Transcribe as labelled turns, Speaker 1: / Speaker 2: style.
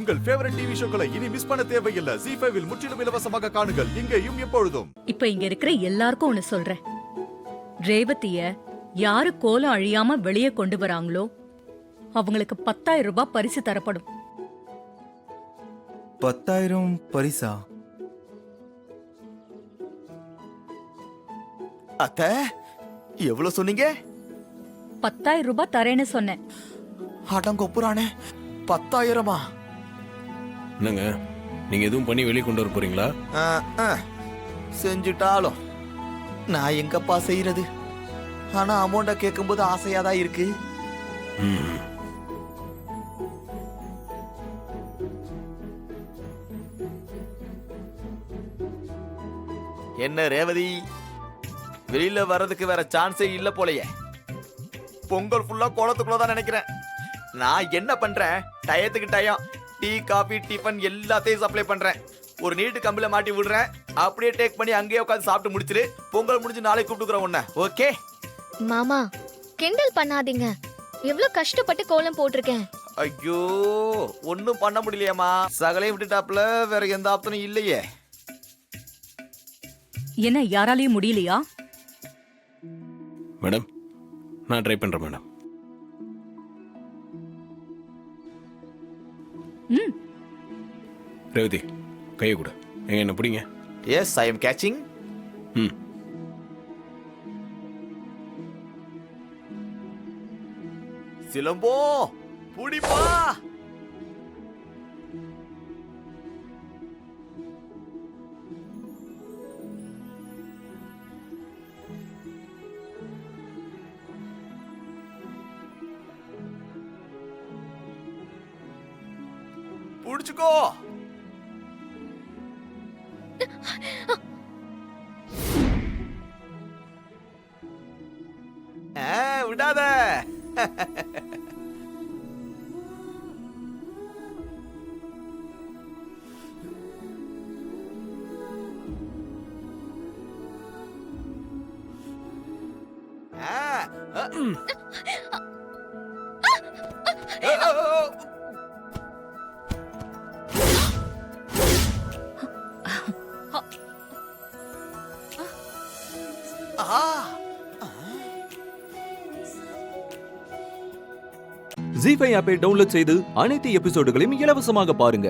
Speaker 1: உங்கள் favourite TV ஷோக்களை இனி miss பண்ண தேவையில்லை. ZEE5 இல் முற்றிலும் இலவசமாக காணுங்கள். இங்கேயும் எப்பொழுதும்.
Speaker 2: இப்ப இங்க இருக்கிற எல்லாருக்கும் ஒண்ணு சொல்றேன். ரேவதிய யாரு கோலம் அழியாம வெளியே கொண்டு வராங்களோ அவங்களுக்கு 10,000 ரூபாய் பரிசு தரப்படும்.
Speaker 3: 10,000 பரிசா?
Speaker 4: அத்தை, எவ்வளவு சொன்னீங்க?
Speaker 2: 10,000 ரூபாய் தரேன்னு சொன்னேன்.
Speaker 4: அடங்கொப்புறானே, 10,000-மா?
Speaker 5: என்னங்க, நீங்க எதுவும் பண்ணி வெளியே கொண்டு வர போறீங்களா?
Speaker 4: செஞ்சுட்டாலும் நான் எங்கப்பா செய்யறது? ஆனா அமௌண்ட கேட்கும்போது ஆசையாதான் இருக்கு. என்ன ரேவதி, வெளியில வர்றதுக்கு வேற சான்ஸே இல்ல போலயே. பொங்கல் ஃபுல்லா கோலத்துக்குள்ளதான் நினைக்கிறேன். நான் என்ன பண்றேன், டயத்துக்கு டயம் டீ காபி டிஃபன் எல்லாத்தையும் சப்ளை பண்றேன். ஒரு நீட்டு கம்பில மாட்டி விடுறேன், அப்படியே டேக் பண்ணி அங்கேயே உட்காந்து சாப்பிட்டு முடிச்சிரு. பொங்கல் முடிஞ்சு நாளைக்கு கூப்பிட்டுக்கிறேன் உன்ன. ஓகே
Speaker 6: மாமா, கிண்டல் பண்ணாதீங்க. எவ்வளவு கஷ்டப்பட்டு கோலம் போட்டிருக்கேன்.
Speaker 4: ஐயோ, ஒன்னும் பண்ண முடியலையாமா. சகலையும் விட்டுட்டாப்ல, வேற எந்த ஆப்ஷனும் இல்லையே.
Speaker 2: என்ன யாராலையும் முடியலையா?
Speaker 5: மேடம், நான் ட்ரை பண்றேன் மேடம். ரேவதி, கையை கொடு. எங்க என்ன பிடிங்க.
Speaker 4: Yes, I am catching. சிலம்போ புடிப்பா. புடிச்சுக்கோ. விடாத.
Speaker 7: ZEE5 ஆப்பை டவுன்லோட் செய்து அனைத்து எபிசோடுகளையும் இலவசமாக பாருங்க.